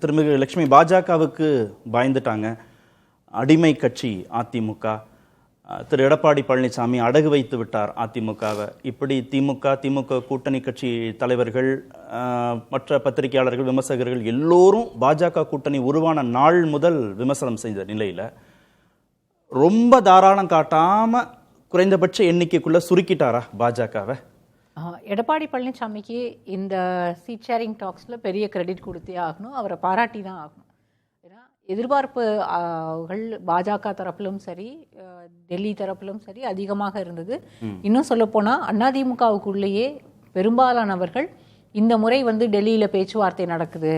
திருமிகு லட்சுமி பாஜகவுக்கு பாய்ந்துட்டாங்க. அடிமை கட்சி அதிமுக. திரு எடப்பாடி பழனிசாமி அடகு வைத்து விட்டார் அதிமுகவை. இப்படி திமுக கூட்டணி கட்சி தலைவர்கள், மற்ற பத்திரிகையாளர்கள், விமர்சகர்கள் எல்லோரும் பாஜக கூட்டணி உருவான நாள் முதல் விமர்சனம் செய்த நிலையில் ரொம்ப தாராளம் காட்டாம குறைந்தபட்ச எண்ணிக்கைக்குள்ள சுருக்கிட்டாரா பாஜகவை? எடப்பாடி பழனிசாமிக்கு இந்த சீட் ஷேரிங் டாக்ஸில் பெரிய கிரெடிட் கொடுத்தே ஆகணும், அவரை பாராட்டி தான் ஆகணும். ஏன்னா எதிர்பார்ப்புகள் பாஜக தரப்பிலும் சரி, டெல்லி தரப்பிலும் சரி அதிகமாக இருந்தது. இன்னும் சொல்லப்போனால் அதிமுகவுக்குள்ளேயே பெரும்பாலானவர்கள் இந்த முறை டெல்லியில் பேச்சுவார்த்தை நடக்குது,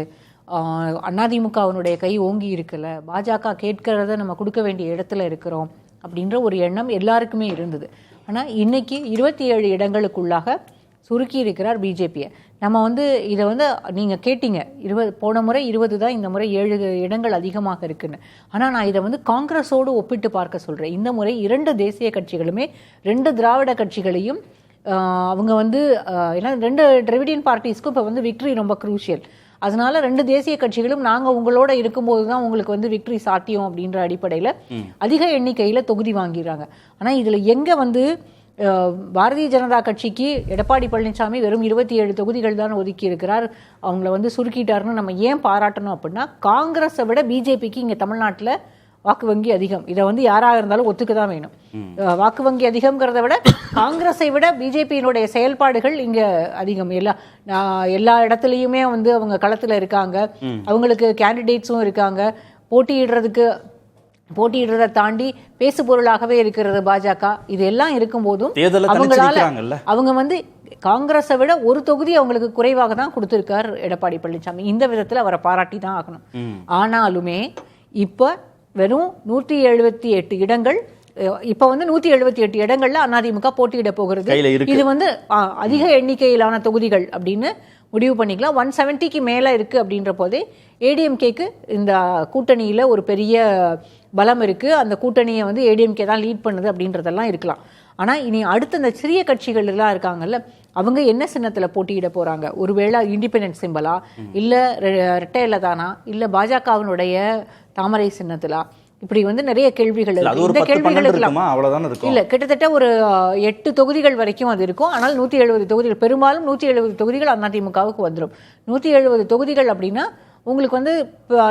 அதிமுகவினுடைய கை ஓங்கி இருக்கல, பாஜக கேட்கிறத நம்ம கொடுக்க வேண்டிய இடத்துல இருக்கிறோம் அப்படின்ற ஒரு எண்ணம் எல்லாருக்குமே இருந்தது. ஆனால் இன்னைக்கு 27 இடங்களுக்குள்ளாக சுருக்கி இருக்கிறார் பிஜேபியை. நம்ம இதை நீங்கள் கேட்டீங்க, போன முறை 20 தான், இந்த முறை 7 இடங்கள் அதிகமாக இருக்குன்னு. ஆனால் நான் இதை காங்கிரஸோடு ஒப்பிட்டு பார்க்க சொல்கிறேன். இந்த முறை 2 தேசிய கட்சிகளுமே 2 திராவிட கட்சிகளையும் அவங்க ஏன்னா 2 டிராவிடியன் பார்ட்டிஸ்க்கும் இப்போ விக்டரி ரொம்ப குரூஷியல். அதனால 2 தேசிய கட்சிகளும் நாங்கள் உங்களோட இருக்கும்போது தான் உங்களுக்கு விக்டரி சாத்தியம் அப்படின்ற அடிப்படையில் அதிக எண்ணிக்கையில் தொகுதி வாங்கிறாங்க. ஆனால் இதில் எங்கே பாரதிய ஜனதா கட்சிக்கு எடப்பாடி பழனிசாமி வெறும் 27 தொகுதிகள் தான் ஒதுக்கி இருக்கிறார், அவங்கள சுருக்கிட்டாருன்னு நம்ம ஏன் பாராட்டணும் அப்படின்னா, காங்கிரஸை விட பிஜேபிக்கு இங்கே தமிழ்நாட்டில் வாக்கு வங்கி அதிகம். இதை யாராக இருந்தாலும் ஒத்துக்க தான் வேணும். வாக்கு வங்கி அதிகம்ங்கிறத விட காங்கிரஸை விட பிஜேபியினுடைய செயல்பாடுகள் இங்கே அதிகம். எல்லா இடத்துலையுமே அவங்க களத்தில் இருக்காங்க, அவங்களுக்கு கேண்டிடேட்ஸும் இருக்காங்க, போட்டியிடுறதை தாண்டி பேசு பொருளாகவே இருக்கிறது பாஜக. இது எல்லாம் இருக்கும்போதும் அவங்க காங்கிரஸை விட ஒரு தொகுதி அவங்களுக்கு குறைவாக தான் கொடுத்திருக்கார் எடப்பாடி பழனிசாமி. இந்த விதத்தில் அவரை பாராட்டி தான் ஆகணும். ஆனாலுமே இப்போ வெறும் 178 இடங்கள், இப்போ 178 இடங்கள்ல அதிமுக போட்டியிட போகிறது. இது அதிக எண்ணிக்கையிலான தொகுதிகள் அப்படின்னு முடிவு பண்ணிக்கலாம். 170க்கு மேலே இருக்குது அப்படின்ற போதே ஏடிஎம்கேக்கு இந்த கூட்டணியில் ஒரு பெரிய பலம் இருக்குது. அந்த கூட்டணியை ஏடிஎம்கே தான் லீட் பண்ணுது அப்படின்றதெல்லாம் இருக்கலாம். ஆனால் இனி அடுத்த இந்த சிறிய கட்சிகள்லாம் இருக்காங்கல்ல, அவங்க என்ன சின்னத்தில் போட்டியிட போகிறாங்க? ஒருவேளை இண்டிபெண்டன்ட் சிம்பலா, இல்லை ரெட்டையில தானா, இல்லை பாஜகவினுடைய தாமரை சின்னத்திலா? இப்படி நிறைய கேள்விகள் இருக்கு. இந்த கேள்விகளுக்கு இல்ல கிட்டத்தட்ட ஒரு 8 தொகுதிகள் வரைக்கும் அது இருக்கும். ஆனால் 170 தொகுதிகள், பெரும்பாலும் 170 தொகுதிகள் அதிமுகவுக்கு வந்துடும். 170 தொகுதிகள் அப்படின்னா உங்களுக்கு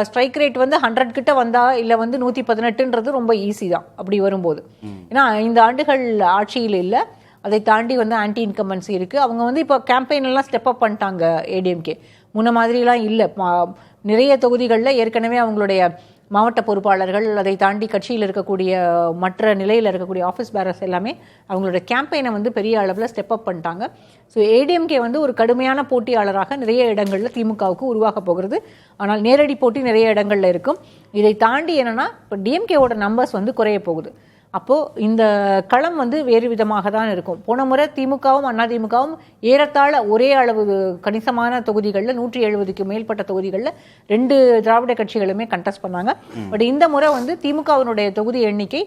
ஸ்ட்ரைக் ரேட் 100 கிட்ட வந்தா இல்ல 118ன்றது ரொம்ப ஈஸி தான் அப்படி வரும்போது. ஏன்னா 5 ஆண்டுகள் ஆட்சியில் இல்லை, அதை தாண்டி ஆன்டி இன்கம்பன்சி இருக்கு. அவங்க இப்போ கேம்பெயின் எல்லாம் ஸ்டெப் அப் பண்ணிட்டாங்க ஏடிஎம்கே. முன்ன மாதிரிலாம் இல்லை. நிறைய தொகுதிகளில் ஏற்கனவே அவங்களுடைய மாவட்ட பொறுப்பாளர்கள், அதை தாண்டி கட்சியில் இருக்கக்கூடிய மற்ற நிலையில் இருக்கக்கூடிய ஆஃபீஸ் பேரர்ஸ் எல்லாமே அவங்களோட கேம்பெயினை பெரிய அளவில் ஸ்டெப் அப் பண்ணிட்டாங்க. ஸோ ஏடிஎம்கே ஒரு கடுமையான போட்டியாளராக நிறைய இடங்களில் திமுகவுக்கு உருவாக போகிறது. ஆனால் நேரடி போட்டி நிறைய இடங்களில் இருக்கும். இதை தாண்டி என்னென்னா, இப்போ டிஎம்கேவோட நம்பர்ஸ் குறைய போகுது. அப்போது இந்த களம் வேறு விதமாக தான் இருக்கும். போன முறை திமுகவும் அதிமுகவும் ஏறத்தாழ ஒரே அளவு கணிசமான தொகுதிகளில் 170க்கு மேற்பட்ட தொகுதிகளில் 2 திராவிட கட்சிகளுமே கண்டெஸ்ட் பண்ணாங்க. பட் இந்த முறை திமுகவினுடைய தொகுதி எண்ணிக்கை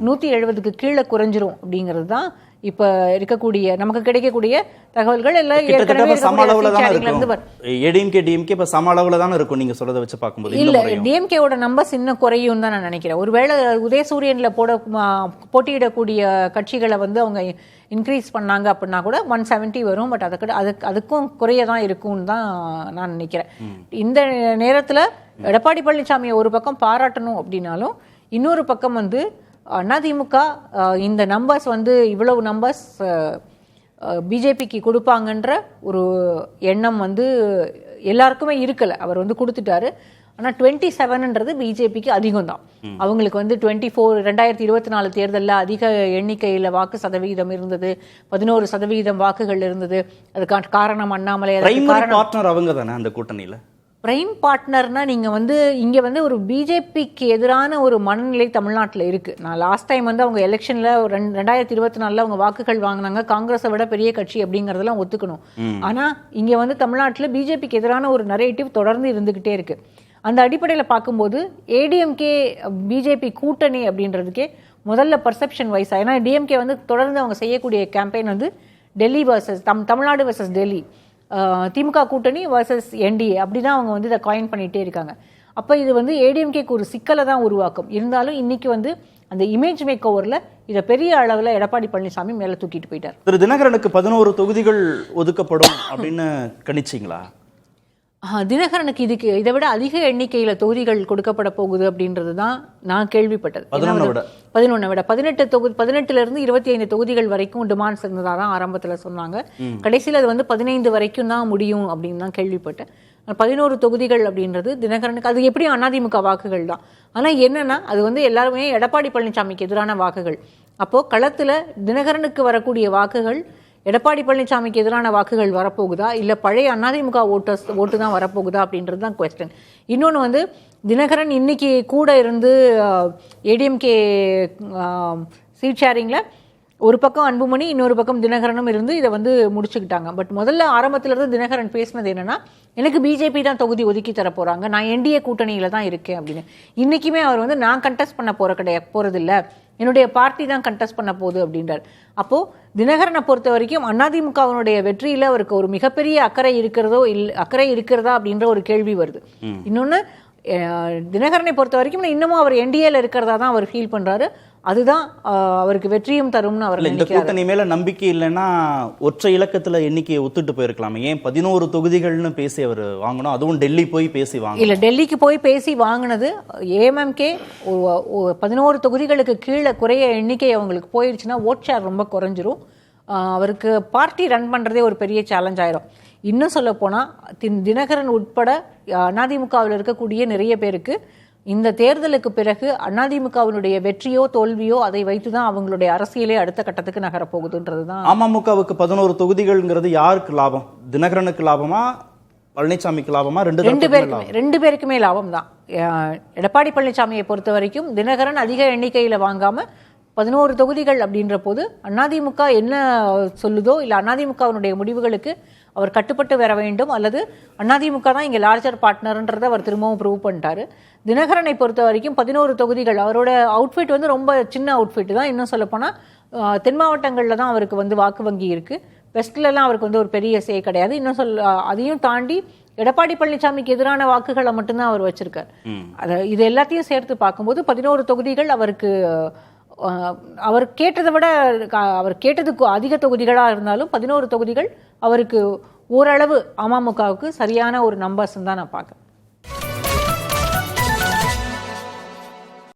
170க்கு கீழே குறைஞ்சிரும் அப்படிங்கிறது தான் இப்ப இருக்கக்கூடிய நமக்கு கிடைக்கக்கூடிய தகவல்கள். எல்லாம் இல்ல டிஎம்கேவோட நம்பர்ஸ் இன்னும் குறையும் தான் நான் நினைக்கிறேன். ஒருவேளை உதயசூரியன்ல போட்டியிடக்கூடிய கட்சிகளை அவங்க இன்க்ரீஸ் பண்ணாங்க அப்படின்னா கூட 170 வரும். பட் அதுக்கும் குறைய தான் இருக்கும்னு தான் நான் நினைக்கிறேன். இந்த நேரத்துல எடப்பாடி பழனிசாமியை ஒரு பக்கம் பாராட்டணும் அப்படின்னாலும், இன்னொரு பக்கம் அதிமுக இந்த நம்பர்ஸ் இவ்வளவு நம்பர்ஸ் பிஜேபிக்கு கொடுப்பாங்கன்ற ஒரு எண்ணம் எல்லாருக்குமே இருக்கல. அவர் கொடுத்துட்டாரு. ஆனால் 27ன்றது பிஜேபிக்கு அதிகம் தான். அவங்களுக்கு 2024 தேர்தலில் அதிக எண்ணிக்கையில் வாக்கு சதவீதம் இருந்தது, 11% வாக்குகள் இருந்தது. அதுக்கான காரணம் அண்ணாமலை. அவங்க தானே அந்த கூட்டணியில் பிரைம் பார்ட்னர்னா நீங்கள் இங்கே ஒரு பிஜேபிக்கு எதிரான ஒரு மனநிலை தமிழ்நாட்டில் இருக்குது. நான் லாஸ்ட் டைம் அவங்க எலெக்ஷனில் 2024 அவங்க வாக்குகள் வாங்கினாங்க, காங்கிரஸை விட பெரிய கட்சி அப்படிங்கிறதெல்லாம் ஒத்துக்கணும். ஆனால் இங்கே தமிழ்நாட்டில் பிஜேபிக்கு எதிரான ஒரு நரேட்டிவ் தொடர்ந்து இருந்துக்கிட்டே இருக்குது. அந்த அடிப்படையில் பார்க்கும்போது ஏடிஎம்கே பிஜேபி கூட்டணி அப்படின்றதுக்கே முதல்ல பர்செப்ஷன் வைஸாக, ஏன்னா டிஎம்கே தொடர்ந்து அவங்க செய்யக்கூடிய campaign Delhi versus Tamil Nadu versus Delhi, திமுக கூட்டணி வர்சஸ் என்டிஏ அப்படி தான் அவங்க வந்து இதை காயின் பண்ணிகிட்டே இருக்காங்க. அப்போ இது வந்து ஏடிஎம்கேக்கு ஒரு சிக்கலை தான் உருவாக்கும். இருந்தாலும் இன்னைக்கு வந்து அந்த இமேஜ் மேக் ஓவரில் இதை பெரிய அளவில் எடப்பாடி பழனிசாமி மேலே தூக்கிட்டு போயிட்டார். திரு தினகரனுக்கு 11 தொகுதிகள் ஒதுக்கப்படும் அப்படின்னு கணிச்சிங்களா? தினகரனுக்கு இதை விட அதிக எண்ணிக்கையில் தொகுதிகள் கொடுக்கப்பட போகுது அப்படின்றது தான் நான் கேள்விப்பட்டது. 11 விட 18 25 தொகுதிகள் வரைக்கும் டிமாண்ட்ஸ் இருந்ததாக தான் ஆரம்பத்தில் சொன்னாங்க. கடைசியில் அது வந்து 15 வரைக்கும் தான் முடியும் அப்படின்னு தான் கேள்விப்பட்டேன். 11 தொகுதிகள் அப்படின்றது தினகரனுக்கு அது எப்படியும் அதிமுக வாக்குகள் தான். ஆனால் என்னன்னா அது வந்து எல்லாருமே எடப்பாடி பழனிசாமிக்கு எதிரான வாக்குகள். அப்போ களத்தில் தினகரனுக்கு வரக்கூடிய வாக்குகள் எடப்பாடி பழனிசாமிக்கு எதிரான வாக்குகள் வரப்போகுதா இல்லை பழைய அதிமுக ஓட்டு தான் வரப்போகுதா அப்படின்றது தான் குவெஸ்டன். இன்னொன்று வந்து தினகரன் இன்னைக்கு கூட இருந்து ஏடிஎம்கே சீட் ஷேரிங்கில் ஒரு பக்கம் அன்புமணி இன்னொரு பக்கம் தினகரனும் இருந்து இதை வந்து முடிச்சுக்கிட்டாங்க. பட் முதல்ல ஆரம்பத்துல இருந்து தினகரன் பேசினது என்னன்னா, எனக்கு பிஜேபி தான் தொகுதி ஒதுக்கி தர போறாங்க, நான் என்டிஏ கூட்டணியில தான் இருக்கேன் அப்படின்னு. இன்னைக்குமே அவர் வந்து நான் கண்டெஸ்ட் பண்ண போறதில்ல, என்னுடைய பார்ட்டி தான் கண்டெஸ்ட் பண்ண போகுது அப்படின்றார். அப்போ தினகரனை பொறுத்த வரைக்கும் அதிமுகவினுடைய வெற்றியில அவருக்கு ஒரு மிகப்பெரிய அக்கறை இருக்கிறதா அப்படின்ற ஒரு கேள்வி வருது. இன்னொன்னு தினகரனை பொறுத்த வரைக்கும் இன்னமும் அவர் என்டிஏல இருக்கிறதா தான் அவர் ஃபீல் பண்றாரு. அதுதான் அவருக்கு வெற்றியும் தரும்னு அவர் நினைக்கிறார். இந்த கூட்டணி மேல நம்பிக்கை இல்லைன்னா ஒற்றை இலக்கத்துல எண்ணிக்கையை ஒத்துட்டு போயிருக்கலாமே, ஏன் 11 தொகுதிகள்னு பேசி அவர் வாங்கணும்? அதுவும் டெல்லி போய் பேசி வாங்க இல்ல, டெல்லிக்கு போய் பேசி வாங்கினது ஏஎம்எம்கே 11 தொகுதிகளுக்கு கீழே குறைய எண்ணிக்கை அவங்களுக்கு போயிடுச்சுன்னா ஓட் ஷேர் ரொம்ப குறைஞ்சிரும். அவருக்கு பார்ட்டி ரன் பண்றதே ஒரு பெரிய சேலஞ்ச் ஆயிரும். இன்னும் சொல்ல போனா தினகரன் உட்பட அதிமுகவில் இருக்கக்கூடிய நிறைய பேருக்கு இந்த தேர்தலுக்கு பிறகு அதிமுகவினுடைய வெற்றியோ தோல்வியோ அதை வைத்துதான் அவங்களுடைய அரசியலே அடுத்த கட்டத்துக்கு நகரப்போகுதுன்றதுதான். அமமுகவுக்கு 11 தொகுதிகள்ங்கிறது யாருக்கு லாபம்? தினகரனுக்கு லாபமா, பழனிசாமிக்கு லாபமா? ரெண்டு பேருக்குமே லாபம் தான். எடப்பாடி பழனிசாமியை பொறுத்த வரைக்கும் தினகரன் அதிக எண்ணிக்கையில வாங்காம 11 தொகுதிகள் அப்படின்ற போது அதிமுக என்ன சொல்லுதோ இல்லை அதிமுகவினுடைய முடிவுகளுக்கு அவர் கட்டுப்பட்டு வர வேண்டும், அல்லது அதிமுக தான் இங்கே லார்ஜர் பார்ட்னர்ன்றதை அவர் திரும்பவும் ப்ரூவ் பண்ணிட்டாரு. தினகரனை பொறுத்த வரைக்கும் 11 தொகுதிகள், அவரோட அவுட்ஃபிட் வந்து ரொம்ப சின்ன அவுட்ஃபிட் தான். இன்னும் சொல்லப்போனால் தென் மாவட்டங்களில் தான் அவருக்கு வந்து வாக்கு வங்கி இருக்குது, வெஸ்ட்லலாம் அவருக்கு வந்து ஒரு பெரிய சே கிடையாது. அதையும் தாண்டி எடப்பாடி பழனிசாமிக்கு எதிரான வாக்குகளை மட்டும்தான் அவர் வச்சிருக்கார். இது எல்லாத்தையும் சேர்த்து பார்க்கும்போது 11 தொகுதிகள் அவருக்கு அவர் கேட்டதை விட அவர் கேட்டதுக்கு அதிக தொகுதிகளாக இருந்தாலும் 11 தொகுதிகள் அவருக்கு ஓரளவு அமமுகவுக்கு சரியான ஒரு நம்பர்ஸ் தான் நான் பார்க்குறேன்.